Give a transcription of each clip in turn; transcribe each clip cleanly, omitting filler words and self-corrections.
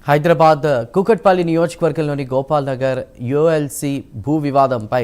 హైదరాబాద్ కూకట్పల్లి నియోజకవర్గంలోని గోపాల్ నగర్ యూఎల్సీ భూ వివాదంపై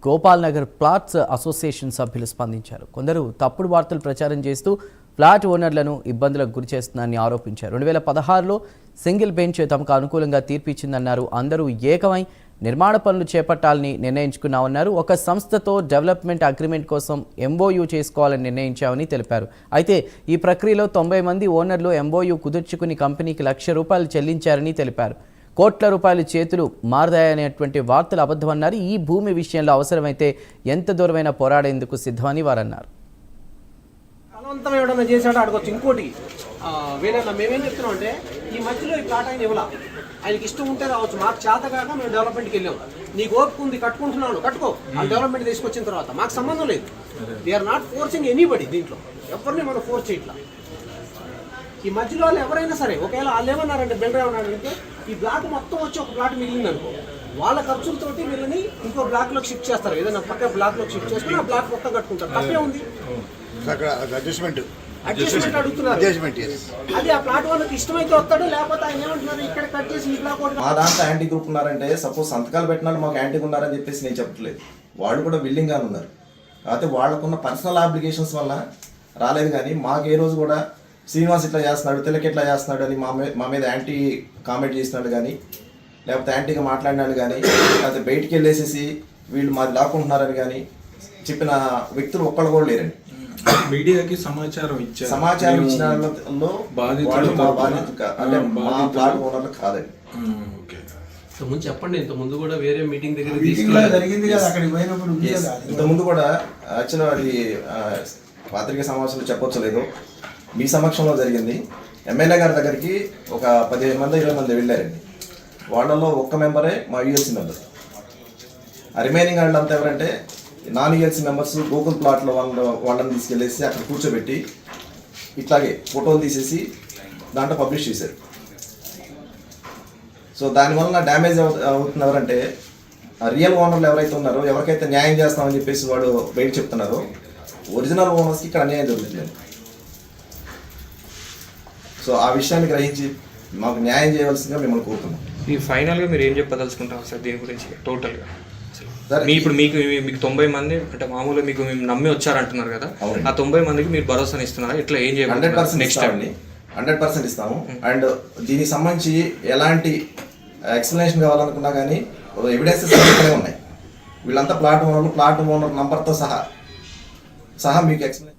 గోపాల్ నగర్ ప్లాట్స్ అసోసియేషన్ సభ్యులు స్పందించారు. కొందరు తప్పుడు వార్తలు ప్రచారం చేస్తూ ఫ్లాట్ ఓనర్లను ఇబ్బందులకు గురిచేస్తున్నారని ఆరోపించారు. 2016లో సింగిల్ బెంచ్ తమకు అనుకూలంగా తీర్పు ఇచ్చిందన్నారు. అందరూ ఏకమై నిర్మాణ పనులు చేపట్టాలని నిర్ణయించుకున్నామన్నారు. ఒక సంస్థతో డెవలప్మెంట్ అగ్రిమెంట్ కోసం ఎంఓయూ చేసుకోవాలని నిర్ణయించామని తెలిపారు. అయితే ఈ ప్రక్రియలో 90 మంది ఓనర్లు ఎంఓయూ కుదుర్చుకుని కంపెనీకి ₹1,00,000 చెల్లించారని తెలిపారు. కోట్ల రూపాయలు చేతులు మారదాయనేటువంటి వార్తలు అబద్ధమన్నారు. ఈ భూమి విషయంలో అవసరమైతే ఎంత దూరమైనా పోరాడేందుకు సిద్ధమని వారన్నారు. బలవంతం ఎవడన్నా చేశాడో అడగొచ్చు. ఇంకోటి వీళ్ళ మేమేం చెప్తున్నాం అంటే ఈ మధ్యలో ఈ ప్లాట్ ఆయన ఇవ్వాల, ఆయనకి ఇష్టం ఉంటే రావచ్చు. మాకు చేత కాక మేము డెవలప్మెంట్కి వెళ్ళాం. నీకు ఓపిక ఉంది, కట్టుకుంటున్నాను, కట్టుకో. ఆ డెవలప్మెంట్ తీసుకొచ్చిన తర్వాత మాకు సంబంధం లేదు. We are not forcing anybody. దీంట్లో ఎవరిని మనం ఫోర్స్ చేయట్లా. ఈ మధ్యలో వాళ్ళు ఎవరైనా సరే ఒకవేళ వాళ్ళు ఏమన్నారంటే బిల్డర్ ఏమన్నారంటే ఈ బ్లాక్ మొత్తం వచ్చి ఒక ప్లాట్ మిగిలింది అనుకో, వాళ్ళ ఖర్చులతోటి వీళ్ళని ఇంకో బ్లాక్లోకి షిఫ్ట్ చేస్తారు. ఏదైనా పక్క బ్లాక్లోకి షిఫ్ట్ చేసుకుని ఆ బ్లాక్ మొత్తం కట్టుకుంటారు. తప్పే ఉంది. అడ్జస్ట్మెంట్ అడుగుతున్నారు. అది ఆ ప్లాట్ వాళ్ళకి ఇష్టమైతే వస్తాడు, లేకపోతే ఆయన ఏమంటున్నారు ఇక్కడ కట్ చేసి ఈ బ్లాక్. మా దాంట్లో యాంటీ గ్రూప్ ఉన్నారంటే సపోజ్ సంతకాలు పెట్టినారు మాకు యాంటీగా ఉన్నారని చెప్పేసి నేను చెప్పట్లేదు. వాళ్ళు కూడా విల్లింగ్ గానే ఉన్నారు. కాకపోతే వాళ్ళకున్న పర్సనల్ అప్లికేషన్స్ వల్ల రాలేదు. కానీ మాకు ఏ రోజు కూడా శ్రీనివాస్ ఇట్లా చేస్తున్నాడు, తిలక్ ఇట్లా చేస్తున్నాడు అని మా మీద యాంటీ కామెంట్ చేస్తున్నాడు కానీ, లేకపోతే యాంటీగా మాట్లాడినాడు కానీ, లేకపోతే బయటికి వెళ్ళేసేసి వీళ్ళు మాది లాక్కుంటున్నారని కానీ చెప్పిన వ్యక్తులు ఒక్కళ్ళు కూడా లేరండి. మీడియాకి సమాచారం ఇచ్చిన కాదండి. ముందు చెప్పండి. ఇంతకుముందు కూడా వేరే మీటింగ్ దగ్గర ఇంతకుముందు కూడా యాక్చువల్గా అది పత్రికా సమావేశంలో చెప్పొచ్చు లేదు, మీ సమక్షంలో జరిగింది. ఎమ్మెల్యే గారి దగ్గరికి ఒక 15 మంది 20 మంది వెళ్ళారండి. వాళ్ళలో ఒక్క మెంబరే మా యూఎల్సీ మెంబర్. రిమైనింగ్ వాళ్ళంతా ఎవరంటే నాన్ యూఎల్సీ మెంబర్స్ గూగుల్ ప్లాట్లో వాళ్ళని తీసుకెళ్ళేసి అక్కడ కూర్చోబెట్టి ఇట్లాగే ఫోటోలు తీసేసి దాంట్లో పబ్లిష్ చేశారు. సో దానివల్ల డ్యామేజ్ అవుతుంది ఎవరంటే రియల్ ఓనర్లు ఎవరైతే ఉన్నారో, ఎవరికైతే న్యాయం చేస్తామని చెప్పేసి వాడు బయట చెప్తున్నారో, ఒరిజినల్ ఓనర్స్కి ఇక్కడ అన్యాయం జరుగుతుంది. సో ఆ విషయాన్ని గ్రహించి మాకు న్యాయం చేయవలసిందిగా మిమ్మల్ని కోరుతున్నాం. ఈ ఫైనల్గా మీరు ఏం చెప్పదలుచుకుంటారు సార్ దీని గురించి టోటల్గా? ఇప్పుడు మీకు 90 మంది అంటే మామూలుగా మీకు మేము నమ్మి వచ్చారంటున్నారు కదా, ఆ 90 మందికి మీరు భరోసాని ఇస్తున్నారా? ఇట్లా ఏం చేయాలి? 100% నెక్స్ట్ అండి, 100% ఇస్తాము. అండ్ దీనికి సంబంధించి ఎలాంటి ఎక్స్ప్లెనేషన్ కావాలనుకున్నా కానీ ఎవిడెన్సెస్ ఉన్నాయి. వీళ్ళంతా ప్లాట్ ఓనర్ నంబర్తో సహా మీకు ఎక్స్ప్లెయిన్